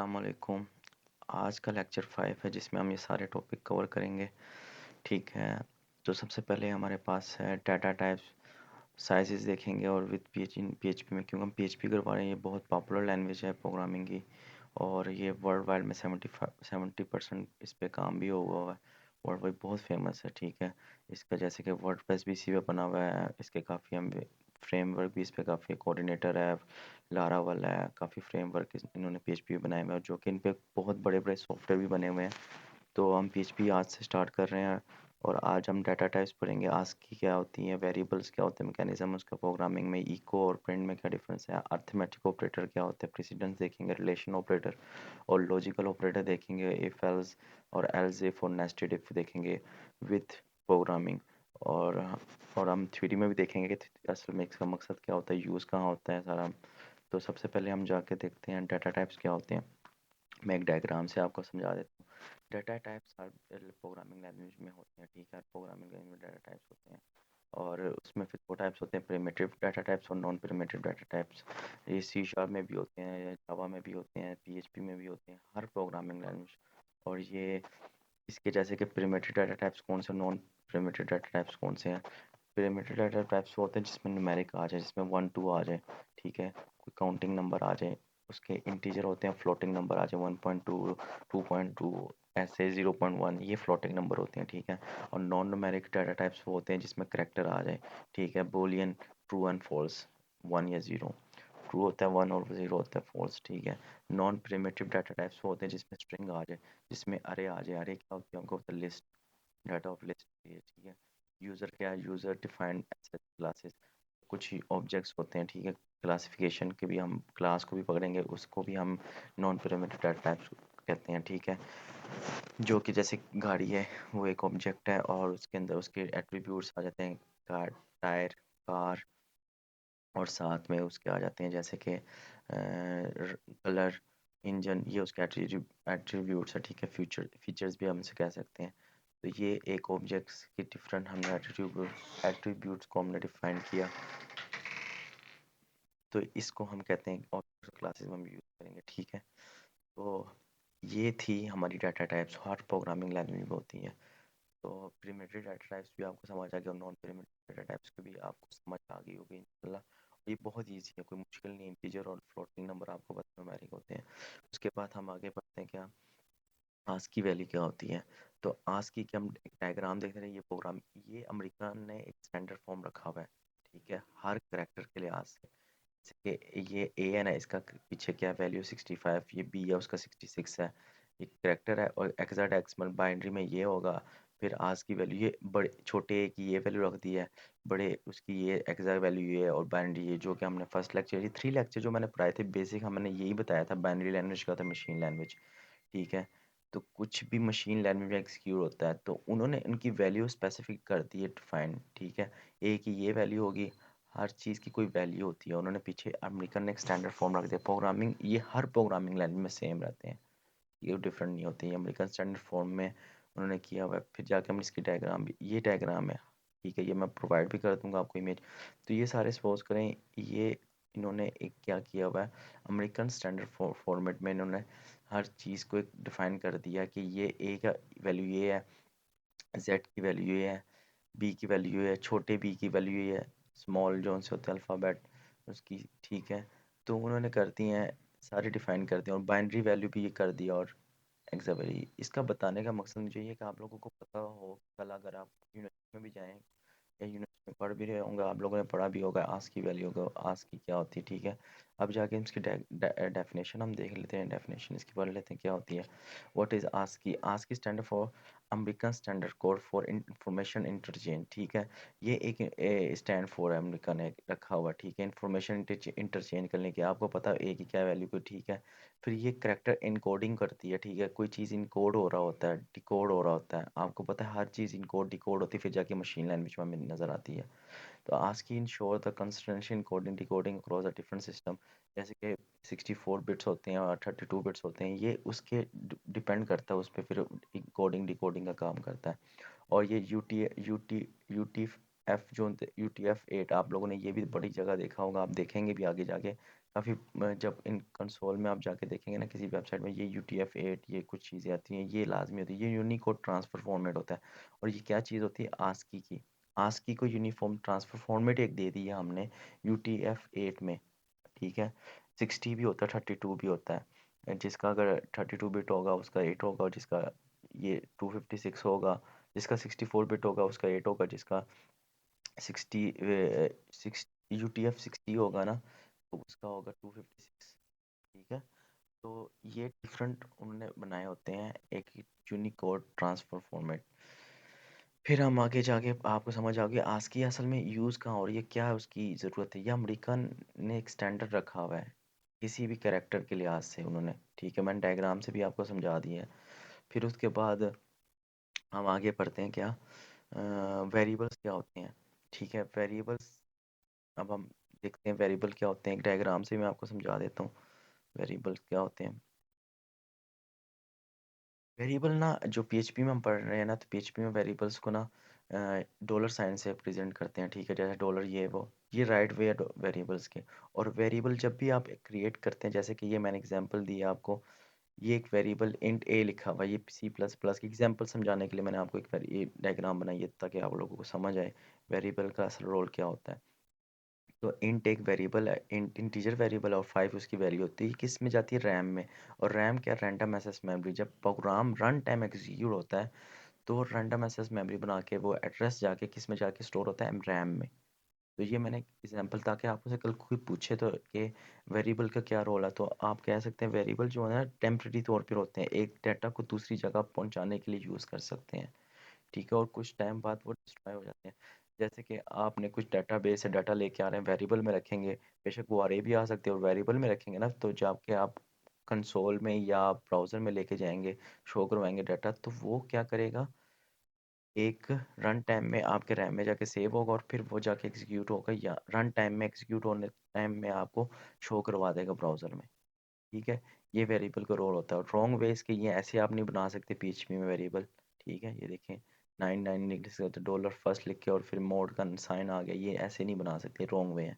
अस्सलाम वालेकुम। आज का लेक्चर 5 है जिसमें हम ये सारे टॉपिक कवर करेंगे। ठीक है, तो सबसे पहले हमारे पास है डाटा टाइप्स, साइजेस देखेंगे और विद पीएचपी में, क्योंकि हम पीएचपी करवा रहे हैं। ये बहुत पॉपुलर लैंग्वेज है प्रोग्रामिंग की और ये वर्ल्ड वाइड में 70% इस पे काम भी हुआ है। वर्ल्ड वाइड बहुत फेमस है। ठीक है, इसका जैसे कि वर्डप्रेस भी इसी पे बना हुआ है। इसके काफ़ी हम फ्रेमवर्क भी इस पे काफ़ी, कोऑर्डिनेटर है, लारावल है, काफ़ी फ्रेमवर्क इन्होंने पीएचपी पे बनाए हुए हैं, जो कि इन पे बहुत बड़े बड़े सॉफ्टवेयर भी बने हुए हैं। तो हम पीएचपी आज से स्टार्ट कर रहे हैं और आज हम डाटा टाइप्स पढ़ेंगे। आस्क की क्या होती हैं, वेरिएबल्स क्या होते हैं, मैकेनिज्म उसका, प्रोग्रामिंग में इको और प्रिंट में क्या डिफरेंस है, अर्थमेटिक ऑपरेटर क्या होते हैं, प्रेसिडेंस देखेंगे, रिलेशन ऑपरेटर और लॉजिकल ऑपरेटर देखेंगे, इफ एल्स और एल्स इफ और नेस्टेड इफ देखेंगे विथ प्रोग्रामिंग। और और हम थ्योरी में भी देखेंगे कि असल में इसका मकसद क्या होता है, यूज़ कहाँ होता है सारा। तो सबसे पहले हम जाके देखते हैं डाटा टाइप्स क्या होते हैं। मैं एक डायग्राम से आपको समझा देता हूँ। डाटा टाइप्स हर प्रोग्रामिंग लैंग्वेज में होते हैं। ठीक है, प्रोग्रामिंग लैंग्वेज में डाटा टाइप्स होते हैं और उसमें फिर दो टाइप्स होते हैं, प्रिमिटिव डाटा टाइप्स और नॉन प्रिमिटिव डाटा टाइप्स। ये सी शार्प में भी होते हैं, जावा में भी होते हैं, पीएचपी में भी होते हैं, हर प्रोग्रामिंग लैंग्वेज। और ये इसके जैसे कि प्रिमिटिव डाटा टाइप्स कौन से, नॉन प्रिमिटिव डाटा टाइप्स कौन से हैं। प्रिमिटिव डाटा टाइप्स होते हैं जिसमें न्यूमेरिक आ जाए, जिसमें 1 2 आ जाए। ठीक है, कोई काउंटिंग नंबर आ जाए, उसके इंटीजर होते हैं, फ्लोटिंग नंबर आ जाए 1.2 2.2 ऐसे 0.1, ये फ्लोटिंग नंबर होते हैं। ठीक है, और नॉन न्यूमेरिक डाटा टाइप्स वो होते हैं जिसमें करेक्टर आ जाए। ठीक है, बूलियन, ट्रू एंड फॉल्स, 1 या 0। ट्रू होता है 1 और 0 होता है फॉल्स। ठीक है, नॉन प्रिमिटिव डाटा टाइप्स वो होते हैं जिसमें स्ट्रिंग आ जाए, जिसमें अरे आ जाए। अरे क्या होती है, हमको होता है लिस्ट, डाटा ऑफ लिस्ट। ठीक है, यूज़र क्या है, यूज़र डिफाइंड एक्सेस क्लासेस, कुछ ही ऑब्जेक्ट्स होते हैं। ठीक है, क्लासिफिकेशन के भी हम क्लास को भी पकड़ेंगे, उसको भी हम नॉन पैरामीटर डाटा टाइप्स कहते हैं। ठीक है, जो कि जैसे गाड़ी है वो एक ऑब्जेक्ट है और उसके अंदर उसके एट्रीब्यूट्स आ जाते हैं, कार, टायर, कार, और साथ में उसके आ जाते हैं जैसे कि कलर, इंजन, ये उसके एट्रीब्यूट्स है। ठीक है, फीचर्स भी हम इसे कह सकते हैं। तो ये एक ऑब्जेक्ट्स की डिफरेंट हमने एट्रीब्यूट्स को हमने डिफाइन किया, तो इसको हम कहते हैं ऑब्जेक्ट क्लासेस में हम यूज़ करेंगे। ठीक है, तो ये थी हमारी डाटा टाइप्स, हर प्रोग्रामिंग लैंग्वेज में होती है। तो प्रिमिटिव डाटा टाइप्स भी आपको समझ आ गया और नॉन प्रिमिटिव डाटा टाइप्स की भी आपको समझ आ गई होगी इंशाल्लाह। ये बहुत ईजी है, कोई मुश्किल नहीं। इंटीजर और फ्लोटिंग नंबर आपको पता न्यूमेरिक होते हैं। उसके बाद हम आगे बढ़ते हैं, क्या आस्क की वैल्यू क्या होती है। तो आस्क की, हम एक डायग्राम देख रहे हैं, ये प्रोग्राम, ये अमेरिका ने एक स्टैंडर्ड फॉर्म रखा हुआ है। ठीक है, हर करेक्टर के लिहाज से, जैसे कि ये ए है ना, इसका पीछे क्या वैल्यू 65, ये बी है उसका 66 है, ये करेक्टर है। और हेक्साडेसिमल बाइनरी में ये होगा। फिर आज की वैल्यू, ये बड़े छोटे ए की ये वैल्यू रख दी है, बड़े उसकी ये एग्जैक्ट वैल्यू ये है, और बाइनरी ये, जो कि हमने फर्स्ट लेक्चर, ये 3 लेक्चर जो मैंने पढ़ाए थे बेसिक, हमने यही बताया था बाइनरी लैंग्वेज का था, मशीन लैंग्वेज। ठीक है, तो कुछ भी मशीन लैंग्वेज में एग्जीक्यूट होता है तो उन्होंने उनकी वैल्यू स्पेसिफिक कर दी है, डिफाइंड। ठीक है, ए की ये वैल्यू होगी, हर चीज़ की कोई वैल्यू होती है। उन्होंने पीछे अमेरिकन ने एक स्टैंडर्ड फॉर्म रख दिया। प्रोग्रामिंग ये हर प्रोग्रामिंग लैंग्वेज में सेम रहते हैं, ये डिफरेंट नहीं होती है। अमेरिकन स्टैंडर्ड फॉर्म में उन्होंने किया हुआ है। फिर जाके हम इसकी डायग्राम भी, ये डायग्राम है। ठीक है, ये मैं प्रोवाइड भी कर दूंगा आपको इमेज। तो ये सारे सपोज करें, ये इन्होंने एक क्या किया हुआ है, अमेरिकन स्टैंडर्ड फॉर्मेट में इन्होंने हर चीज़ को एक डिफाइन कर दिया कि ये ए का वैल्यू ये है, जेड की वैल्यू ये है, बी की वैल्यू है, छोटे बी की वैल्यू ये है, स्मॉल जोन से होते हैं अल्फ़ाबेट उसकी। ठीक है, तो उन्होंने कर दी हैं, सारे डिफाइन कर दिए और बाइनरी वैल्यू भी ये कर दिया। और एग्जाम्पल, इसका बताने का मकसद मुझे ये है कि आप लोगों को पता हो, कल अगर आप यूनिवर्सिटी में भी जाएँ या यूनिवर्सिटी में पढ़ भी रहे होंगे, आप लोगों ने पढ़ा भी होगा आस्क की वैल्यू को, आस्क की क्या होती है। ठीक है, अब जाके इसकी डेफिनेशन हम देख लेते हैं, डेफिनेशन इसकी पढ़ लेते हैं क्या होती है। व्हाट इज़ आस्क की, आस्क की standard for American standard code for information interchange. ठीक है, ये एक स्टैंड फॉर अमेरिका ने रखा हुआ। ठीक है, इंफॉर्मेशन इंटरचेंज करने की, आपको पता है ए की क्या वैल्यू को। ठीक है, फिर ये करैक्टर इनकोडिंग करती है। ठीक है, कोई चीज़ इनकोड हो रहा होता है, डिकोड हो रहा होता है, आपको पता है हर चीज़ इनकोड डिकोड होती है, फिर जाके मशीन लैंग्वेज में हमें नज़र आती है। तो ASCII ensure the consistency encoding decoding across the different system. जैसे कि 64 बिट्स होते हैं और 32 बिट्स होते हैं, ये उसके डिपेंड करता है, उस पर फिर कोडिंग डिकोडिंग का काम करता है। और ये यूटी यूटी यूटी एफ जो UTF-8 आप लोगों ने ये भी बड़ी जगह देखा होगा, आप देखेंगे भी आगे जाके काफ़ी। जब इन कंसोल में आप जाके देखेंगे ना किसी वेबसाइट में, ये UTF-8 ये कुछ चीज़ें आती हैं, ये लाजमी होती है। ये यूनिकोड ट्रांसफर फॉर्मेट होता है। और ये क्या चीज़ होती है? आस्की की। आस्की को यूनिफॉर्म ट्रांसफर फॉर्मेट एक दे दिया हमने UTF-8 में, ठीक है। 60 भी होता है, 32 भी होता है। जिसका अगर 32 बिट होगा उसका 8 होगा, और जिसका ये 256 होगा, जिसका 64 बिट होगा उसका 8 होगा, जिसका 60 सिक्स UTF-60 होगा ना तो उसका होगा 256, ठीक है। तो ये डिफरेंट उन्होंने बनाए होते हैं एक यूनिकोड ट्रांसफर फॉर्मेट। फिर हम आगे जाके आपको समझ आओगे आस्की असल में यूज़ कहाँ हो रही है, क्या है उसकी ज़रूरत है। ये अमेरिका ने एक स्टैंडर्ड रखा हुआ है किसी भी कैरेक्टर के लिहाज से उन्होंने, ठीक है। मैंने डायग्राम से भी आपको समझा दिया है। फिर उसके बाद हम आगे पढ़ते हैं क्या, वेरिएबल्स क्या होते हैं, ठीक है। वेरिएबल्स अब हम देखते हैं वेरिएबल क्या होते हैं, एक डायग्राम से मैं आपको समझा देता हूँ वेरिएबल्स क्या होते हैं। वेरिएबल ना जो पीएचपी में हम पढ़ रहे हैं ना, तो पीएचपी में वेरिएबल्स को ना डॉलर साइन से प्रेजेंट करते हैं, ठीक है। जैसे डॉलर ये वो, ये राइट वे है वेरिएबल्स के। और वेरिएबल जब भी आप क्रिएट करते हैं, जैसे कि ये मैंने एग्जांपल दिया आपको, ये एक वेरिएबल इंट ए लिखा हुआ है, ये C++ की एग्जांपल समझाने के लिए मैंने आपको एक ये डायग्राम बनाई है ताकि आप लोगों को समझ आए वेरिएबल का असल रोल क्या होता है। तो इंट एक वेरिएबल है, इंट इंटीजर वेरिएबल है, और 5 उसकी वैल्यू होती है। किस में जाती है? रैम में। और रैम क्या? Random access memory. जब प्रोग्राम रन टाइम एग्जीक्यूट होता है तो रैंडम एक्सेस मेमोरी बना के वो एड्रेस जाके किस में जाके स्टोर होता है? रैम में। तो ये मैंने एग्जांपल ताकि आपसे कल कोई पूछे तो कि वेरिएबल का क्या रोल है, तो आप कह सकते हैं वेरिएबल जो है ना टेम्परेरी तौर पर होते हैं, एक डाटा को दूसरी जगह पहुंचाने के लिए यूज़ कर सकते हैं, ठीक है। और कुछ टाइम बाद वो डिस्ट्रॉय हो जाते हैं। जैसे कि आपने कुछ डाटाबेस से डाटा लेके आ रहे हैं, वेरिएबल में रखेंगे, बेशक वो अरे भी आ सकते हैं, और वेरिएबल में रखेंगे ना तो जाके आप कंसोल में या ब्राउज़र में लेके जाएंगे, शो करवाएंगे डाटा, तो वो क्या करेगा, एक रन टाइम में आपके रैम में जाके सेव होगा, और फिर वो जाके एग्जीक्यूट होगा, या रन टाइम में एग्जीक्यूट होने टाइम में आपको शो करवा देगा ब्राउज़र में, ठीक है। ये वेरिएबल का रोल होता है। रॉन्ग वेज के ये ऐसे आप नहीं बना सकते पीएचपी में वेरिएबल, ठीक है। ये देखें 99 लिख सकते, डॉलर फर्स्ट लिख के और फिर मोड का साइन आ गया, ये ऐसे नहीं बना सकते, रॉन्ग वे है।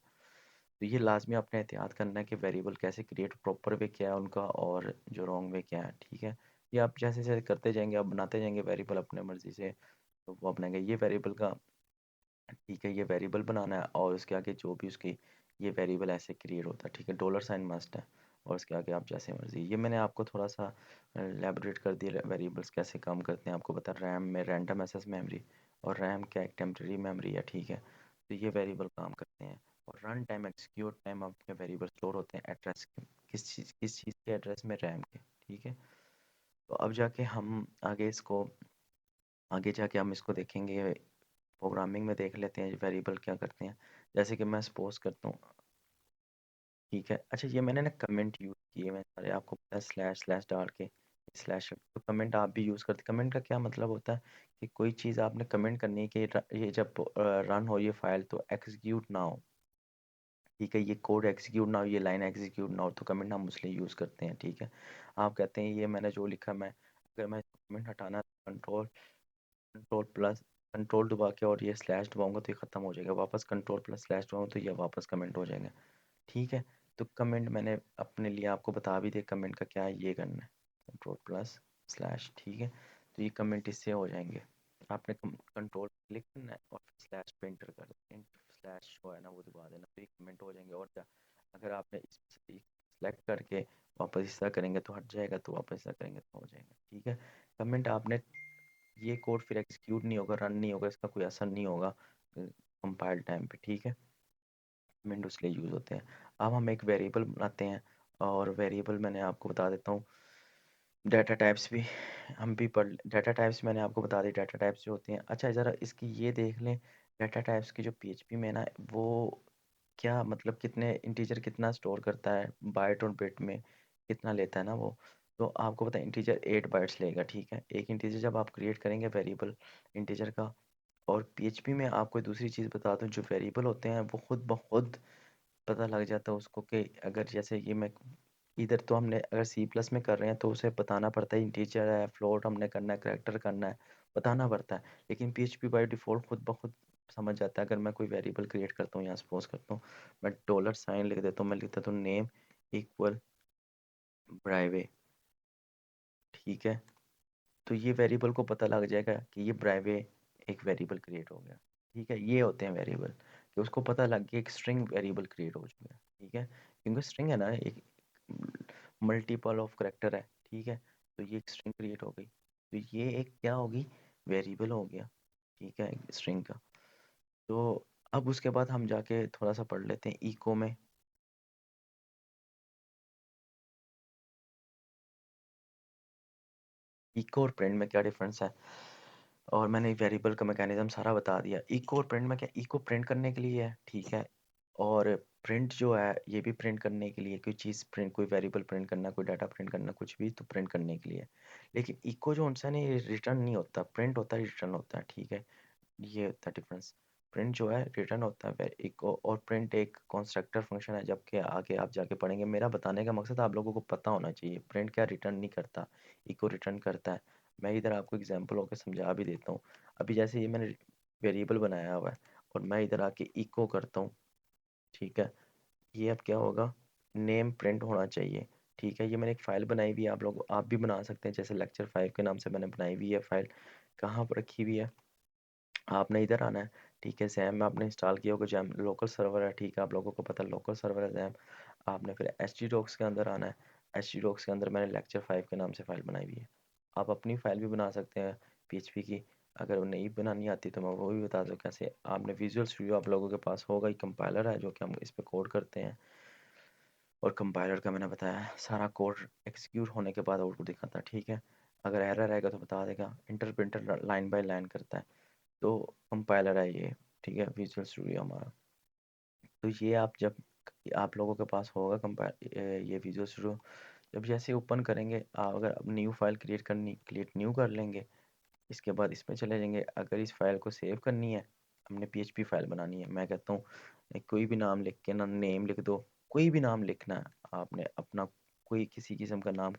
तो ये लाजमी आपने एहतियात करना है कि वेरिएबल कैसे क्रिएट, प्रॉपर वे क्या है उनका, और जो रॉन्ग वे क्या है, ठीक है। ये आप जैसे जैसे करते जाएंगे, आप बनाते जाएंगे वेरिएबल अपने मर्जी से, तो वो अपनाएंगे ये वेरिएबल का, ठीक है। ये वेरिएबल बनाना है, और उसके आगे जो भी उसकी ये वेरिएबल ऐसे क्रिएट होता है, ठीक है। डॉलर साइन मस्ट है, और उसके आगे आप जैसे मर्जी। ये मैंने आपको थोड़ा सा एलेबोरेट कर दिया वेरिएबल्स कैसे काम करते हैं, आपको पता रैम में रैंडम एक्सेस मेमोरी, और रैम क्या एक टेम्परेरी मेमोरी है, ठीक है। तो ये वेरिएबल काम करते हैं। और रन टाइम एग्जीक्यूट टाइम आपके वेरिएबल स्टोर होते हैं एड्रेस के, किस चीज़ के एड्रेस में, रैम के, ठीक है। तो अब जाके हम आगे जाके हम इसको देखेंगे, प्रोग्रामिंग में देख लेते हैं वेरिएबल क्या करते हैं। जैसे कि मैं सपोज करता हूँ, ठीक है। अच्छा ये मैंने ना कमेंट यूज़ किए मैं सारे, आपको पता है स्लैश स्लैश डाल के स्लैश, तो कमेंट आप भी यूज़ करते। कमेंट का क्या मतलब होता है कि कोई चीज़ आपने कमेंट करनी है कि ये जब रन हो ये फाइल तो एग्जीक्यूट ना हो, ठीक है। ये कोड एग्जीक्यूट ना हो, ये लाइन एग्जीक्यूट ना हो, तो कमेंट हम उसलिए यूज़ करते हैं, ठीक है। आप कहते हैं ये मैंने जो लिखा, मैं अगर मैं कमेंट हटाना कंट्रोल कंट्रोल प्लस कंट्रोल दबा के और ये स्लैश दबाऊंगा तो ये ख़त्म हो जाएगा, वापस कंट्रोल प्लस स्लैश दबाऊंगा तो ये वापस कमेंट हो जाएगा, ठीक है। तो कमेंट मैंने अपने लिए आपको बता भी दिया कमेंट का क्या है, ये करना है कंट्रोल प्लस स्लैश, ठीक है। तो ये कमेंट इससे हो जाएंगे। आपने कंट्रोल क्लिक करना है और स्लैश पे इंटर कर देना, स्लैश जो है ना वो दबा देना, तो ये कमेंट हो जाएंगे। और क्या, अगर आपने सेलेक्ट करके वापस इस तरह करेंगे तो हट जाएगा, तो वापस इस तरह करेंगे तो हो जाएगा, ठीक है। कमेंट आपने, ये कोड फिर एग्जीक्यूट नहीं होगा, रन नहीं होगा, इसका कोई असर नहीं होगा कंपाइल टाइम पे, ठीक है। कमेंट उसके लिए यूज़ होते हैं। अब हम एक वेरिएबल बनाते हैं, और वेरिएबल मैंने आपको बता देता हूँ, डाटा टाइप्स भी हम भी पढ़, डाटा टाइप्स मैंने आपको बता दी डाटा टाइप्स जो होते हैं। अच्छा ज़रा इसकी ये देख लें, डाटा टाइप्स की जो पीएचपी में ना वो क्या मतलब कितने इंटीजर कितना स्टोर करता है, बाइट और बिट में कितना लेता है ना वो। तो आपको पता है इंटीजर 8 बाइट्स लेगा, ठीक है। एक इंटीजर जब आप क्रिएट करेंगे वेरिएबल इंटीजर का, और पीएचपी में आपको दूसरी चीज़ बता दूं, जो वेरिएबल होते हैं वो खुद ब खुद पता लग जाता है उसको कि अगर जैसे ये मैं इधर तो हमने अगर सी प्लस में कर रहे हैं तो उसे बताना पड़ता है इंटीजर है फ्लोट हमने करना है करेक्टर करना है, बताना पड़ता है। लेकिन पीएचपी बाय डिफ़ॉल्ट खुद ब खुद समझ जाता है। अगर मैं कोई वेरिएबल क्रिएट करता हूँ, यहाँ सपोज करता हूँ मैं डॉलर साइन लिख देता हूँ, मैं लिख देता हूँ नेम इक्वल ब्राइवे, ठीक है। तो ये वेरिएबल को पता लग जाएगा कि ये ब्राइवे एक वेरिएबल क्रिएट हो गया, ठीक है। ये होते हैं वेरिएबल, कि उसको पता लग गया एक स्ट्रिंग वेरिएबल क्रिएट हो चुका है, ठीक है। क्योंकि स्ट्रिंग है ना, एक मल्टीपल ऑफ करेक्टर है, ठीक है। तो ये एक स्ट्रिंग क्रिएट हो गई, तो ये एक क्या होगी, वेरिएबल हो गया, ठीक है, स्ट्रिंग का। तो अब उसके बाद हम जाके थोड़ा सा पढ़ लेते हैं इको में। इको और प्रिंट में क्या डिफरेंस है, और मैंने वेरिएबल का मैकेनिज्म सारा बता दिया। इको और प्रिंट में क्या, इको प्रिंट करने के लिए है, ठीक है। और प्रिंट जो है ये भी प्रिंट करने के लिए, कोई चीज़ प्रिंट, कोई वेरिएबल प्रिंट करना, कोई डाटा प्रिंट करना, कुछ भी तो प्रिंट करने के लिए। लेकिन इको जो उनसे नहीं, रिटर्न नहीं होता, प्रिंट होता है, रिटर्न होता है, ठीक है। ये होता है डिफरेंस। प्रिंट जो है रिटर्न होता है, इको और प्रिंट एक कंस्ट्रक्टर फंक्शन है, जबकि आगे आप जाके पढ़ेंगे। मेरा बताने का मकसद आप लोगों को पता होना चाहिए, प्रिंट क्या रिटर्न नहीं करता, इको रिटर्न करता है। मैं इधर आपको एग्जांपल होकर समझा भी देता हूँ। अभी जैसे ये मैंने वेरिएबल बनाया हुआ है और मैं इधर आके इको करता हूँ, ठीक है। ये अब क्या होगा, नेम प्रिंट होना चाहिए, ठीक है। ये मैंने एक फ़ाइल बनाई हुई है, आप भी बना सकते हैं, जैसे लेक्चर 5 के नाम से मैंने बनाई हुई है फ़ाइल। कहाँ पर रखी हुई है, आपने इधर आना है, ठीक है। जैम में आपने इंस्टॉल किया होगा, जैम लोकल सर्वर है, ठीक है, आप लोगों को पता है लोकल सर्वर है जैम। आपने फिर एच टी डॉक्स के अंदर आना है। एच टी डॉक्स के अंदर मैंने लेक्चर 5 के नाम से फ़ाइल बनाई हुई है। आप अपनी फ़ाइल भी बना सकते हैं पीएचपी की। अगर वो नहीं बनानी आती तो मैं वो भी बता दूँ कैसे। आपने विजुअल स्टूडियो आप लोगों के पास होगा, ही कंपाइलर है जो कि हम इस पर कोड करते हैं। और कंपाइलर का मैंने बताया सारा कोड एग्जीक्यूट होने के बाद आउटपुट दिखाता है, ठीक है। अगर एरर आएगा तो बता देगा, इंटरप्रेटर लाइन बाय लाइन करता है। तो कंपाइलर है ये, ठीक है, विजुअल स्टूडियो हमारा। तो ये आप जब आप लोगों के पास होगा कंपाइल, ये विजुअल स्टूडियो, जब जैसे ओपन करेंगे आप, अगर अब न्यू फाइल क्रिएट न्यू कर लेंगे, इसके बाद इसमें चले जाएंगे। अगर इस फाइल को सेव करनी है, हमने पीएचपी फाइल बनानी है, मैं कहता हूँ कोई भी नाम लिख के ना, नेम लिख दो, कोई भी नाम लिखना है आपने अपना, कोई किसी किस्म का नाम।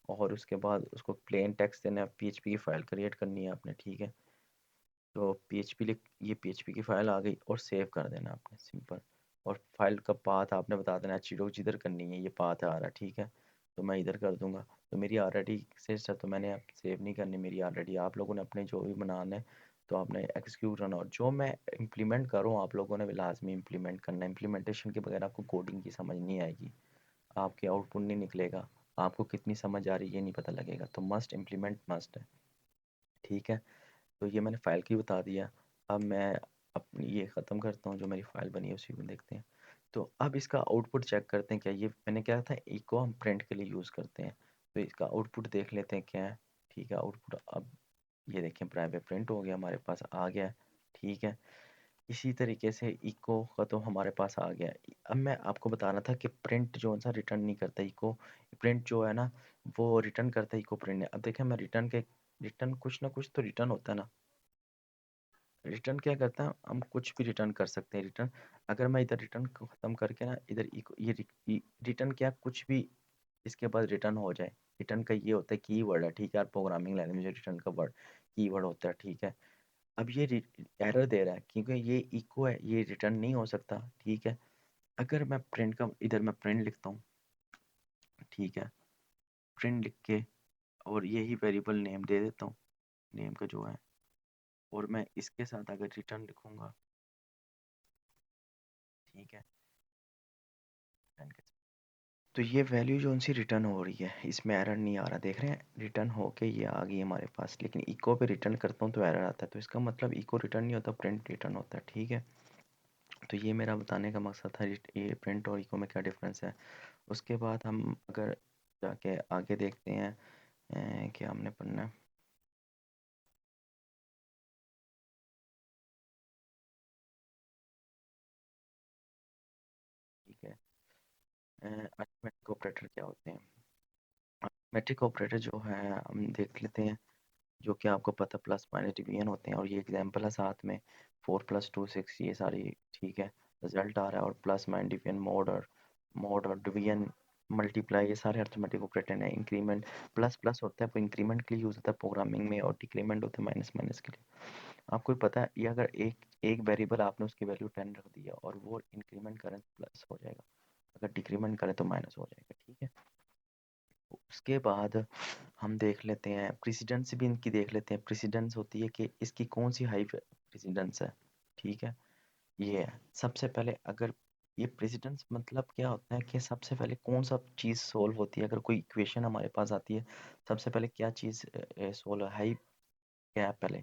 और उसके बाद उसको प्लेन टेक्स्ट देना है, पीएचपी की फाइल क्रिएट करनी है आपने, ठीक है। तो पीएचपी लिख, ये पीएचपी की फाइल आ गई और सेव कर देना आपने, सिंपल। और फाइल का पाथ आपने बता देना, चीरो जिधर करनी है, ये पाथ आ रहा है, ठीक है। तो मैं इधर कर दूंगा, तो मेरी ऑलरेडी एक्सेस है, तो मैंने अब सेव नहीं करनी मेरी ऑलरेडी। आप लोगों ने अपने जो भी बनाना है तो आपने एक्सिक्यूट करना, और जो मैं इम्प्लीमेंट करूँ आप लोगों ने भी लाजमी इम्प्लीमेंट करना है। इम्प्लीमेंटेशन के बगैर आपको कोडिंग की समझ नहीं आएगी, आपके आउटपुट नहीं निकलेगा, आपको कितनी समझ आ रही है ये नहीं पता लगेगा। तो मस्ट इम्प्लीमेंट मस्ट है, ठीक है। तो ये मैंने फ़ाइल की बता दिया। अब मैं अपनी ये ख़त्म करता हूँ, जो मेरी फ़ाइल बनी है उसी में देखते हैं। तो अब इसका आउटपुट चेक करते हैं, क्या ये मैंने क्या था, इको हम प्रिंट के लिए यूज़ करते हैं। तो इसका आउटपुट देख लेते हैं क्या है, ठीक है। आउटपुट अब ये देखें, प्राइवेट प्रिंट हो गया, हमारे पास आ गया है, ठीक है। इसी तरीके से इको का तो हमारे पास आ गया। अब मैं आपको बता रहा था कि प्रिंट जो है सा रिटर्न नहीं करता, इको प्रिंट जो है ना वो रिटर्न करता है, इको प्रिंट है। अब देखें मैं रिटर्न के, रिटर्न कुछ ना कुछ तो रिटर्न होता है ना। रिटर्न क्या करता है, हम कुछ भी रिटर्न कर सकते हैं। रिटर्न, अगर मैं इधर रिटर्न को ख़त्म करके ना इधर ये रिटर्न क्या, कुछ भी इसके बाद रिटर्न हो जाए। रिटर्न का ये होता है की वर्ड है, ठीक है। यार प्रोग्रामिंग लैंग्वेज में रिटर्न का वर्ड की वर्ड होता है, ठीक है। अब ये एरर दे रहा है क्योंकि ये इको है, ये रिटर्न नहीं हो सकता, ठीक है। अगर मैं प्रिंट का इधर मैं प्रिंट लिखता हूँ, ठीक है, प्रिंट लिख के और यही वेरिएबल नेम दे देता हूँ, नेम का जो है, और मैं इसके साथ अगर रिटर्न लिखूंगा, ठीक है, तो ये वैल्यू जो उनसे रिटर्न हो रही है, इसमें एरर नहीं आ रहा, देख रहे हैं, रिटर्न होके ये आ गई हमारे पास। लेकिन इको पे रिटर्न करता हूँ तो एरर आता है, तो इसका मतलब इको रिटर्न नहीं होता, प्रिंट रिटर्न होता है, ठीक है। तो ये मेरा बताने का मकसद था, ये प्रिंट और इको में क्या डिफरेंस है। उसके बाद हम अगर जाके आगे देखते हैं क्या हमने पढ़ना है, ठीक है। अरिथमेटिक ऑपरेटर क्या होते हैं, अरिथमेटिक ऑपरेटर जो है हम देख लेते हैं। जो कि आपको पता, प्लस माइनस डिवीजन होते हैं, और ये एग्जांपल है साथ में, 4 + 2 6, ये सारी, ठीक है। रिजल्ट आ रहा है, और प्लस माइनस डिवीजन, मोड और डिवीजन, मल्टीप्लाई, ये सारे अरिथमेटिक ऑपरेटर हैं। इंक्रीमेंट, प्लस प्लस होता है वो इंक्रीमेंट के लिए यूज़ होता है प्रोग्रामिंग में, और डिक्रीमेंट होता है माइनस माइनस के लिए। आपको भी पता है ये अगर एक एक वेरिएबल आपने उसकी वैल्यू 10 रख दिया और वो इंक्रीमेंट करें तो प्लस हो जाएगा, अगर डिक्रीमेंट करें तो माइनस हो जाएगा, ठीक है। उसके बाद हम देख लेते हैं प्रेसिडेंस भी इनकी देख लेते हैं। प्रेसिडेंस होती है कि इसकी कौन सी हाई प्रेसिडेंस है, ठीक है। ये है सबसे पहले, अगर ये प्रेसिडेंस मतलब क्या होता है कि सबसे पहले कौन सा चीज़ सोल्व होती है, अगर कोई इक्वेशन हमारे पास आती है सबसे पहले क्या चीज़ सोल्व हाई क्या है पहले,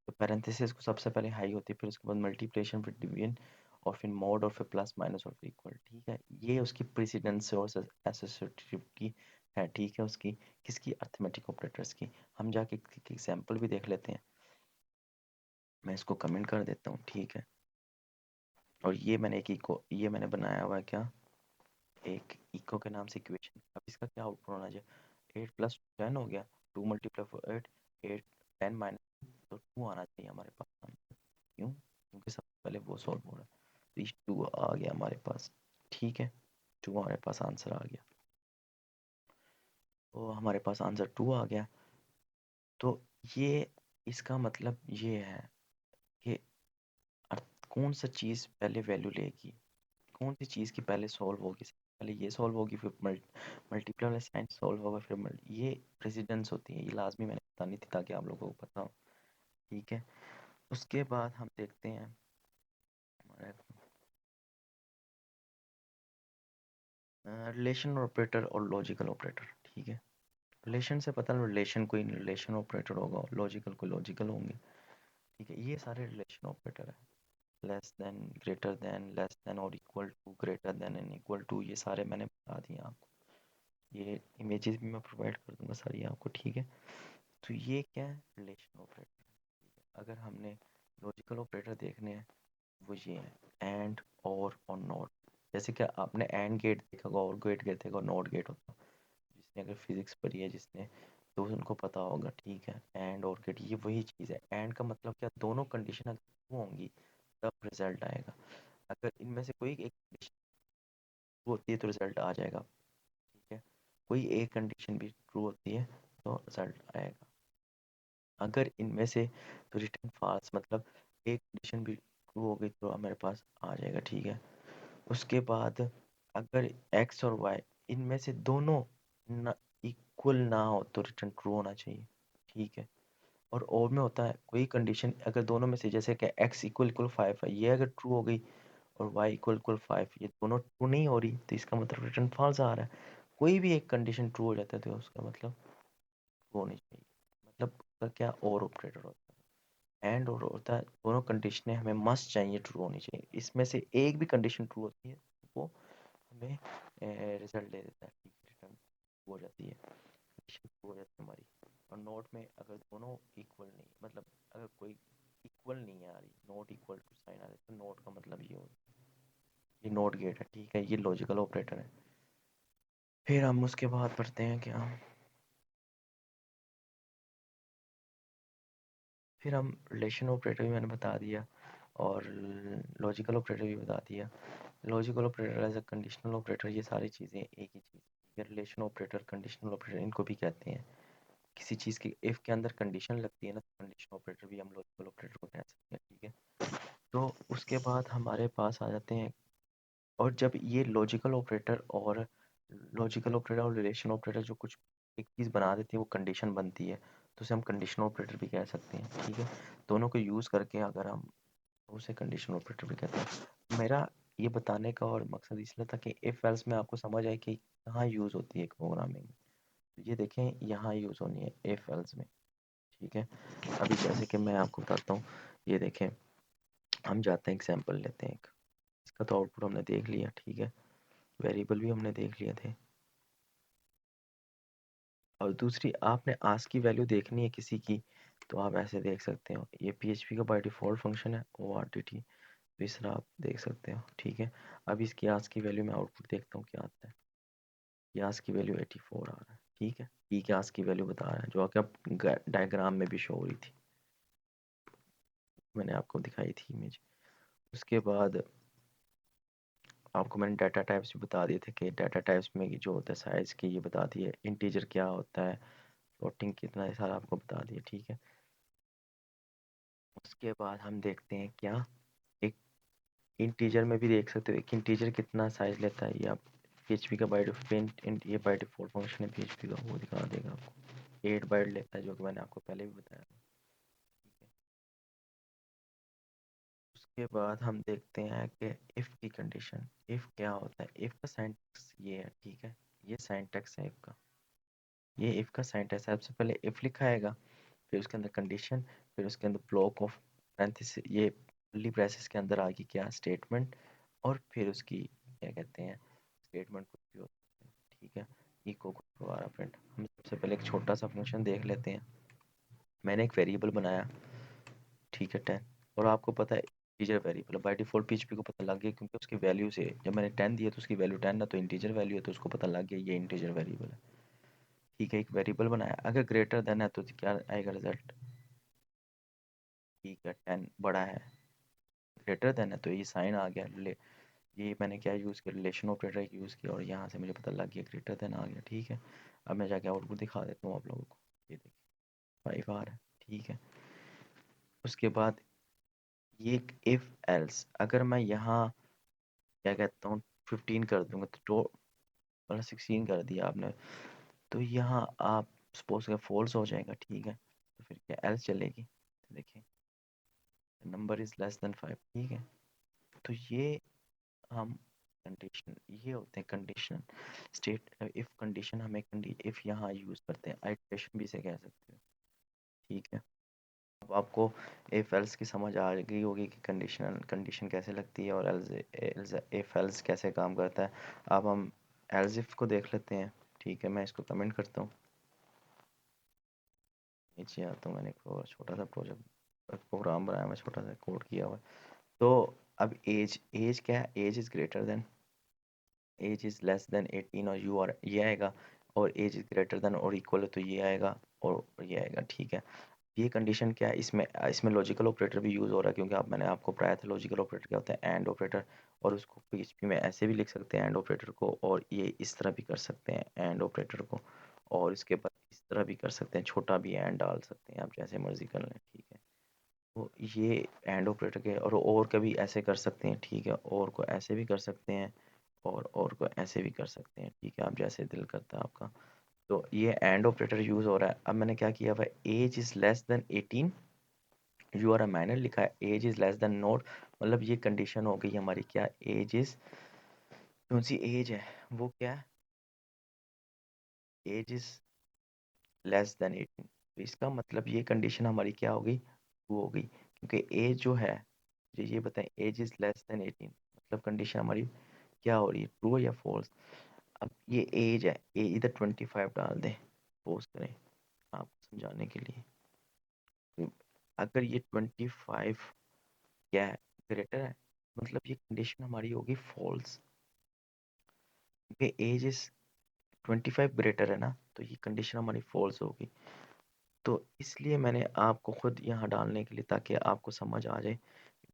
तो पैरेंथेसिस को सबसे पहले हाई होती है, फिर उसके बाद मल्टीप्लिकेशन, फिर डिवीजन, और फिर मॉड, और फिर प्लस माइनस और फिर इक्वल, ठीक है। ये उसकी प्रेसिडेंस और एसोसिएटिव की है, ठीक है, उसकी किसकी, अर्थमेटिक ऑपरेटर्स की। हम जाके एग्जांपल भी देख लेते हैं, मैं इसको कमेंट कर देता हूँ, ठीक है। और ये मैंने एक इको, ये मैंने बनाया हुआ है क्या, एक इको के नाम से इक्वेशन। अब इसका क्या आउटपुट होना चाहिए, 8 + 10 हो गया, 2 × 8, 8 10 माइनस, तो 2 आना चाहिए हमारे पास आंसर। क्यों, क्योंकि सबसे पहले वो सॉल्व हो रहा है, तो इस 2 आ गया हमारे पास, ठीक है। 2 हमारे पास आंसर आ गया, तो हमारे पास आंसर 2 आ गया। तो ये इसका मतलब ये है कि कौन सा चीज़ पहले वैल्यू लेगी, कौन सी चीज़ की पहले सॉल्व होगी, पहले ये सॉल्व होगी, फिर मल्टीप्लाई वाला साइन सॉल्व होगा, फिर ये प्रेसिडेंस होती है, ये लाजमी मैंने बतानी थी ताकि आप लोगों को पता हो, ठीक है। उसके बाद हम देखते हैं रिलेशन ऑपरेटर और लॉजिकल ऑपरेटर, ठीक है। रिलेशन से पता रिलेशन कोई रिलेशन ऑपरेटर होगा, लॉजिकल कोई लॉजिकल होंगे, ठीक है। ये सारे रिलेशन ऑपरेटर है, less than, greater than, less than और equal to, greater than and equal to, ये सारे मैंने बता दिए आपको। ये इमेजेस भी मैं प्रोवाइड कर दूंगा सारी आपको, ठीक है। तो ये क्या है, रिलेशन ऑपरेटर। अगर हमने लॉजिकल ऑपरेटर देखने हैं, वो ये है एंड, और नॉट। जैसे कि आपने एंड गेट देखा होगा और गेट गेट देखा, नॉट गेट होता है, जिसने अगर फिजिक्स पढ़ी है जिसने, तो उनको पता होगा, ठीक है। एंड और गेट ये वही चीज़ है। एंड का मतलब क्या, दोनों कंडीशन अगर ट्रू होंगी तब रिजल्ट आएगा, अगर इनमें से कोई एक कंडीशन ट्रू होती है तो रिजल्ट आ जाएगा, ठीक है। कोई एक कंडीशन भी ट्रू होती है तो रिजल्ट आएगा, अगर इनमें से तो रिटर्न फॉल्स, मतलब एक कंडीशन भी ट्रू हो गई तो हमारे पास आ जाएगा, ठीक है। उसके बाद अगर एक्स और वाई इनमें से दोनों ना इक्वल ना हो तो रिटर्न ट्रू होना चाहिए, ठीक है। और में होता है कोई कंडीशन अगर दोनों में से, जैसे कि एक्स इक्वल इक्वल 5 है, ये अगर ट्रू हो गई और वाई इक्वल इक्वल 5 ये दोनों ट्रू नहीं हो रही, तो इसका मतलब रिटर्न फॉल्स आ रहा है। कोई भी एक कंडीशन ट्रू हो जाता है तो उसका मतलब ट्रू होनी चाहिए, मतलब उसका क्या और ऑपरेटर होता है, एंड और होता है, दोनों कंडीशनें हमें मस्ट चाहिए, ट्रू होनी चाहिए। इसमें से एक भी कंडीशन ट्रू होती है वो हमें रिजल्ट दे देता है, ठीक है, रिटर्न हो जाती है, कंडीशन ट्रू हो जाती है हमारी। और नोट में अगर दोनों इक्वल नहीं, मतलब अगर कोई इक्वल नहीं आ रही, नॉट इक्वल टू साइन आ रही, तो नोट का मतलब ये होता है, ये नोट गेट है, ठीक है, ये लॉजिकल ऑपरेटर है। फिर हम उसके बाद पढ़ते हैं क्या, फिर हम रिलेशन ऑपरेटर भी मैंने बता दिया और लॉजिकल ऑपरेटर भी बता दिया। Logical operator as a conditional operator, ये सारी चीज़ें एक ही चीज़ है। रिलेशन ऑपरेटर, कंडीशनल ऑपरेटर, इनको भी कहते हैं। किसी चीज़ की इफ़ के अंदर कंडीशन लगती है ना, तो कंडीशन ऑपरेटर भी हम लॉजिकल ऑपरेटर को कह सकते हैं, ठीक है। तो उसके बाद हमारे पास आ जाते हैं, और जब ये लॉजिकल ऑपरेटर और रिलेशन ऑपरेटर जो कुछ एक चीज़ बना देती है वो कंडीशन बनती है, तो उसे हम कंडीशनल ऑपरेटर भी कह सकते हैं, ठीक है। दोनों को यूज़ करके अगर हम, उसे कंडीशनल ऑपरेटर भी कहते हैं। मेरा ये बताने का और मकसद इसलिए था कि इफ एल्स में आपको समझ आए कि कहाँ यूज़ होती है प्रोग्रामिंग में, तो ये देखें यहाँ यूज़ होनी है इफ एल्स में, ठीक है। अभी जैसे कि मैं आपको बताता हूँ, ये देखें, हम जाते हैं एग्जांपल लेते हैं एक, इसका तो आउटपुट हमने देख लिया, ठीक है, वेरिएबल भी हमने देख लिए थे। और दूसरी, आपने आस्क की वैल्यू देखनी है किसी की, तो आप ऐसे देख सकते हो, ये पीएचपी का बाय डिफ़ॉल्ट फंक्शन है ORTT, तो इस तरह आप देख सकते हो, ठीक है। अब इसकी आस्क की वैल्यू में आउटपुट देखता हूँ क्या आता है, ये आस्क की वैल्यू 84 आ रहा है, ठीक है। ई के आस्क की वैल्यू बता रहा है जो कि अब डायग्राम में भी शो हो रही थी, मैंने आपको दिखाई थी इमेज। उसके बाद आपको मैंने डाटा टाइप्स भी बता दिए थे कि डाटा टाइप्स में जो होता है साइज़ की, ये बता दिए, इंटीजर क्या होता है, फ्लोटिंग कितना है, सारा आपको बता दिया, ठीक है। उसके बाद हम देखते हैं क्या, एक इंटीजर में भी देख सकते हो एक इंटीजर कितना साइज लेता है। ये आप पीएचपी का बाय डिफॉल्ट, ये बाय डिफॉल्ट फंक्शन है पीएचपी का, वो दिखा देगा आपको। 8 बाइट लेता है, जो कि मैंने आपको पहले भी बताया था। ठीक है। उसके बाद हम देखते हैं कि इफ़ की कंडीशन। इफ़ क्या होता है, इफ़ का सिंटैक्स ये है, ठीक है। ये सिंटैक्स है इफ़ का। ये इफ़ का सिंटैक्स है। सबसे पहले इफ़ लिखा आएगा, फिर उसके अंदर कंडीशन, फिर उसके अंदर ब्लॉक ऑफ पैरेंथेसिस, ये कर्ली ब्रेसेस के अंदर आ गई क्या, स्टेटमेंट, और फिर उसकी क्या कहते हैं, स्टेटमेंट कुछ भी होता है, ठीक है। इको को दोबारा प्रिंट। हम सबसे पहले एक छोटा सा फंक्शन देख लेते हैं। मैंने एक वेरिएबल बनाया, ठीक है, 10। और आपको पता है integer variable by default PHP को पता लग गया, क्योंकि उसकी वैल्यू से जब मैंने 10 दिया तो उसकी वैल्यू 10 ना, तो इंटीजर वैल्यू है, तो उसको पता लग गया ये इंटीजर वेरिएबल है। ठीक है, एक वेरिएबल बनाया, अगर ग्रेटर देन है तो क्या आएगा रिजल्ट, ठीक है, 10 बड़ा है। ग्रेटर देन है तो ये साइन आ गया, ये मैंने क्या यूज़ किया, रिलेशन ऑपरेटर यूज़ किया, और यहाँ से मुझे पता लग गया ग्रेटर देन आ गया, ठीक है। अब मैं जाके आउटपुट दिखा देता हूँ आप लोगों को। ये देखिए 5 आ रहा है, ठीक है। उसके बाद ये इफ एल्स, अगर मैं यहाँ क्या कहता हूँ 15 कर दूंगा तो मतलब 16 कर दिया आपने, तो यहाँ आप सपोज का फॉल्स हो जाएगा, ठीक है। तो फिर क्या एल्स चलेगी, तो देखिए नंबर इज लेस देन 5, ठीक है। तो ये हम कंडीशन, ये होते हैं कंडीशन स्टेट। इफ कंडीशन हमें इफ यहाँ यूज करते हैं, आइटरेशन भी इसे कह सकते हो, ठीक है। अब आपको इफ एल्स की समझ आ गई होगी कि कंडीशनल कंडीशन कैसे लगती है और एल्स इफ एल्स कैसे काम करता है। अब हम एल्स इफ को देख लेते हैं, ठीक है। मैं इसको कमेंट करता हूँ, नीचे आता हूँ। मैंने एक छोटा सा प्रोग्राम बनाया, मैं छोटा सा कोड किया हुआ है। तो अब एज, एज क्या है, age is greater than, age is less than 18, और यू आर ये आएगा, और एज इज ग्रेटर देन और इक्वल है तो ये आएगा, और ये आएगा, ठीक है। ये कंडीशन क्या है, इसमें इसमें लॉजिकल ऑपरेटर भी यूज़ हो रहा है, क्योंकि आप मैंने आपको पढ़ाया था लॉजिकल ऑपरेटर क्या होता है, एंड ऑपरेटर। और उसको पीएचपी में ऐसे भी लिख सकते हैं एंड ऑपरेटर को, और ये इस तरह भी कर सकते हैं एंड ऑपरेटर को, और इसके बाद इस तरह भी कर सकते हैं, छोटा भी एंड डाल सकते हैं, आप जैसे मर्जी कर लें, ठीक है। तो ये एंड ऑपरेटर के, और कभी ऐसे कर सकते हैं, ठीक है, और को ऐसे भी कर सकते हैं, और को ऐसे भी कर सकते हैं, ठीक है, आप जैसे दिल करता है आपका। तो ये एंड ऑपरेटर यूज़ हो रहा है। अब मैंने क्या किया हुआ है, age is less than 18, you are a minor लिखा है, age is less than not, मतलब ये कंडीशन हो गई हमारी क्या, एज इज़, कौन सी एज है वो क्या है, एज इज़ लेस देन 18। तो इसका मतलब ये कंडीशन हमारी क्या हो गई, ट्रू हो गई, क्योंकि एज जो है, ये बताएं एज इज़ लेस देन 18, मतलब कंडीशन हमारी क्या हो रही है, ट्रू या फॉल्स। अब ये एज है, इधर 25 डाल दें, सपोज करें आपको समझाने के लिए। तो अगर ये 25 क्या है, ग्रेटर है, मतलब ये कंडीशन हमारी होगी फॉल्स, क्योंकि एज इज 25 ग्रेटर है ना, तो ये कंडीशन हमारी फॉल्स होगी। तो इसलिए मैंने आपको खुद यहाँ डालने के लिए, ताकि आपको समझ आ जाए,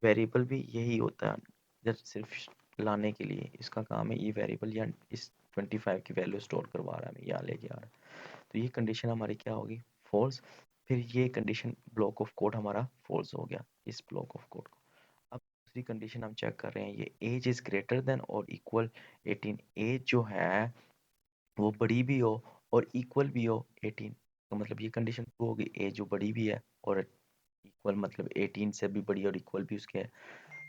वेरिएबल भी यही होता है, जब सिर्फ लाने के लिए इसका काम है, ये वेरिएबल या इस 25 की वैल्यू स्टोर करवा रहा है, यहाँ लेके आ रहा है। तो ये कंडीशन हमारी क्या होगी, फॉल्स। फिर ये कंडीशन ब्लॉक ऑफ कोड हमारा फॉल्स हो गया, इस ब्लॉक ऑफ कोड को। अब दूसरी कंडीशन हम चेक कर रहे हैं, ये एज इज ग्रेटर देन और इक्वल 18, एज जो है वो बड़ी भी हो और इक्वल भी हो 18, तो मतलब ये कंडीशन ट्रू होगी, एज जो बड़ी भी है और इक्वल, मतलब 18 से भी बड़ी और इक्वल भी उसके है।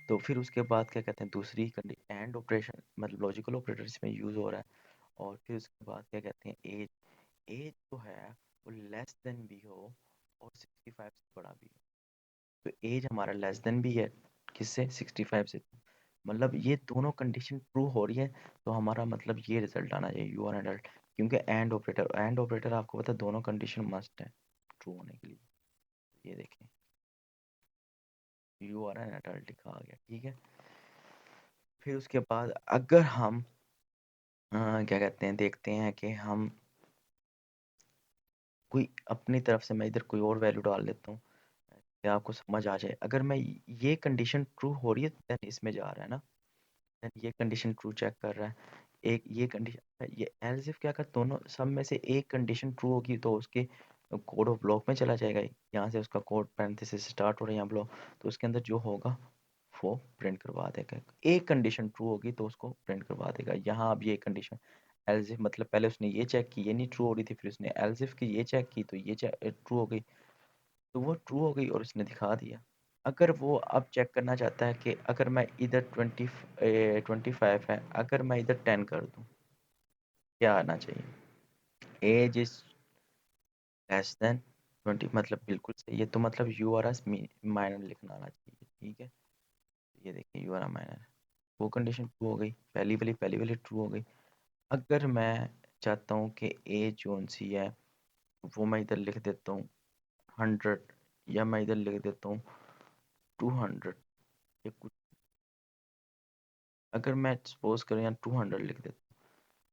तो फिर उसके बाद क्या कहते हैं, दूसरी कंडीशन एंड ऑपरेशन, मतलब लॉजिकल ऑपरेटर इसमें यूज हो रहा है। और फिर उसके बाद क्या कहते हैं, एज, एज जो है वो लेस देन भी हो और 65 से बड़ा भी हो। तो एज हमारा लेस देन भी है, किससे, 65 से। मतलब ये दोनों कंडीशन ट्रू हो रही है, तो हमारा मतलब ये रिजल्ट आना चाहिए, यू आर एडल्ट। क्योंकि एंड ऑपरेटर आपको पता है दोनों कंडीशन मस्ट है ट्रू होने के लिए। ये देखें, यू आर एन एडल्ट लिखा आ गया, ठीक है। फिर उसके बाद अगर हम क्या कहते हैं, देखते हैं कि हम कोई अपनी तरफ से, मैं इधर कोई और वैल्यू डाल लेता हूँ कि आपको समझ आ जाए। अगर मैं ये कंडीशन ट्रू हो रही है, देन इसमें जा रहा है ना, देन ये कंडीशन ट्रू चेक कर रहा है। एक ये कंडीशन, ये एल्स इफ क्या कर, दोनों सब में से एक कंडीशन ट्रू होगी तो उसके कोड ऑफ ब्लॉक में चला जाएगा, यहाँ से उसका कोड पैरेंथेसिस स्टार्ट हो रहा है यहाँ ब्लॉक, तो उसके अंदर जो होगा वो प्रिंट करवा देगा। एक कंडीशन ट्रू होगी तो उसको प्रिंट करवा देगा। यहाँ अब ये कंडीशन एल्स इफ, मतलब पहले उसने ये चेक की, ये नहीं ट्रू हो रही थी, फिर उसने एल्स इफ की ये चेक की तो ये ट्रू हो गई, तो वो ट्रू हो गई और उसने दिखा दिया। अगर वो अब चेक करना चाहता है कि अगर मैं इधर 25 है, अगर मैं इधर 10 कर दूं, क्या आना चाहिए? एज इज लेस देन 20, मतलब बिल्कुल सही है, तो मतलब यू आर माइनर लिखना आना चाहिए, ठीक है। ये देखिए यू आर माइनर, वो कंडीशन ट्रू हो गई, पहली वाली ट्रू हो गई। अगर मैं चाहता हूँ कि एज जोन सी है वो मैं इधर लिख देता हूँ 100, या मैं इधर लिख देता हूँ 200 या कुछ, अगर मैं सपोज करूँ यहाँ 200 लिख देता हूँ,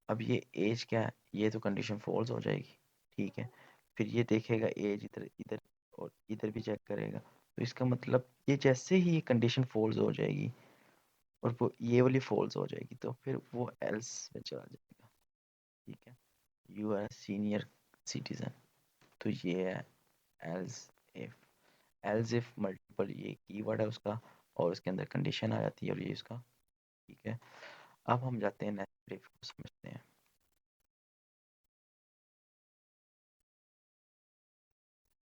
अब ये एज क्या है, ये तो कंडीशन फॉल्स हो जाएगी, ठीक है। फिर ये देखेगा एज इधर इधर और इधर भी चेक करेगा, तो इसका मतलब ये जैसे ही ये कंडीशन फॉल्स हो जाएगी और वो ये वाली फॉल्स हो जाएगी तो फिर वो एल्स में चला जाएगा, ठीक है। यू आर सीनियर सिटीजन, तो ये है else if. Else if multiple ये कीवर्ड है उसका, और उसके अंदर कंडीशन आ जाती है और ये इसका, ठीक है। अब हम जाते हैं नेस्टेड इफ को समझते हैं।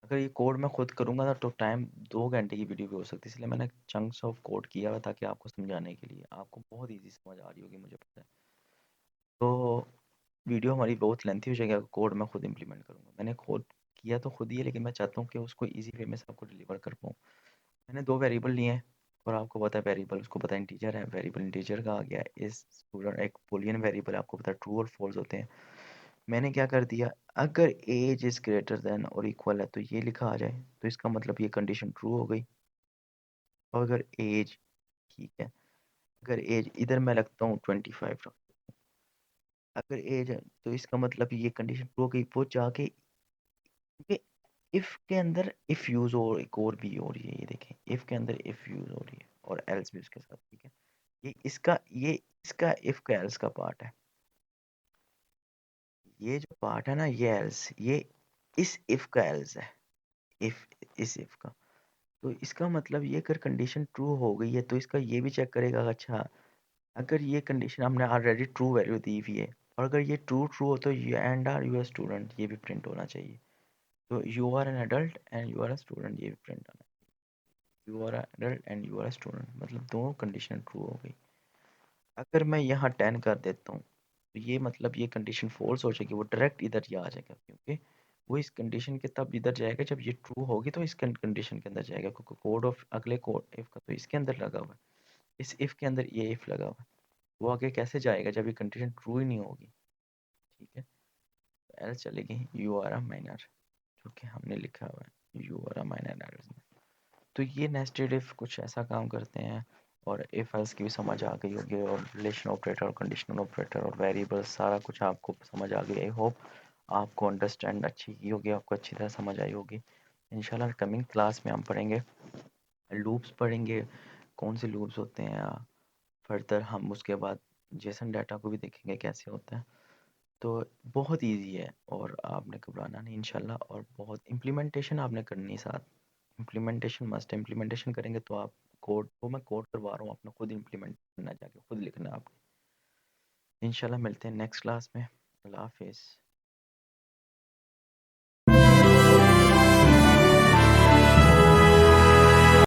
अगर ये कोड मैं खुद करूंगा ना तो टाइम 2 घंटे की वीडियो भी हो सकती है, इसलिए मैंने चंक्स ऑफ कोड किया हुआ ताकि आपको समझाने के लिए, आपको बहुत इजी समझ आ रही होगी मुझे पता है। तो वीडियो हमारी बहुत लेंथी हो जाएगी अगर कोड मैं खुद इंप्लीमेंट करूंगा। मैंने खुद किया तो खुद ही है, लेकिन मैं चाहता हूँ कि उसको इजी वे में सबको डिलीवर कर पाऊँ। मैंने 2 वेरिएबल लिए हैं, और आपको पता है वेरिएबल, उसको पता है इंटीजर है, वेरिएबल इंटीजर का आ गया इस स्टूडेंट, एक बूलियन वेरिएबल आपको पता है ट्रू और फॉल्स होते हैं। मैंने क्या कर दिया, अगर एज इज ग्रेटर देन और इक्वल है तो ये लिखा आ जाए, तो इसका मतलब ये कंडीशन ट्रू हो गई। और अगर एज, ठीक है, अगर एज इधर मैं रखता हूँ 25 रख, अगर एज है तो इसका मतलब ये कंडीशन ट्रू हो गई। वो जाके इफ के अंदर इफ यूज और एक और भी हो रही है, ये देखें इफ के अंदर इफ यूज हो रही है और एल्स भी उसके साथ, ठीक है। ये इसका इफ का एल्स का पार्ट है, ये जो पार्ट है ना ये एल्स, ये इस इफ का एल्स है, इफ इस इफ का। तो इसका मतलब ये अगर कंडीशन ट्रू हो गई है तो इसका ये भी चेक करेगा, अच्छा अगर ये कंडीशन हमने ऑलरेडी ट्रू वैल्यू दी हुई है और अगर ये ट्रू ट्रू हो तो ये and are you are student ये भी प्रिंट होना चाहिए। तो you are an adult and you are a student ये भी प्रिंट होना चाहिए, you are adult and you are student, मतलब दोनों कंडीशन ट्रू हो गई। अगर मैं यहाँ 10 कर देता हूँ तो ये मतलब ये कंडीशन फॉल्स हो जाएगी, वो डायरेक्ट इधर ही आ जाएगा, क्योंकि वो इस कंडीशन के तब इधर जाएगा जब ये ट्रू होगी तो इस कंडीशन के अंदर जाएगा, क्योंकि कोड ऑफ अगले कोड इफ का तो इसके अंदर लगा हुआ है, इस इफ के अंदर ये इफ लगा हुआ है, वो आगे कैसे जाएगा जब ये कंडीशन ट्रू ही नहीं होगी, ठीक है। एल चलेगी यू आर अ माइनर, जो कि हमने लिखा हुआ है यू आर अ माइनर। तो ये नेस्टेड इफ कुछ ऐसा काम करते हैं, और इफ एल्स की भी समझ आ गई होगी, और रिलेशन ऑपरेटर और कंडीशनल ऑपरेटर और वेरिएबल्स सारा कुछ आपको समझ आ गई। आई होप आपको अंडरस्टैंड अच्छी की होगी, आपको अच्छी तरह समझ आई होगी। इंशाल्लाह कमिंग क्लास में हम पढ़ेंगे लूप्स, पढ़ेंगे कौन से लूप्स होते हैं, फर्दर हम उसके बाद जेसन डाटा को भी देखेंगे कैसे होता है। तो बहुत इजी है और आपने घबराना नहीं इंशाल्लाह, और बहुत इम्प्लीमेंटेशन आपने करनी है साथ, इम्प्लीमेंटेशन मस्ट है, इम्प्लीमेंटेशन करेंगे तो आप कोड, वो मैं कोड करवा रहा हूँ अपना, खुद इम्प्लीमेंट करना, जाके खुद लिखना है आपको। इंशाल्लाह मिलते हैं नेक्स्ट क्लास में। अल्लाह हाफिज़।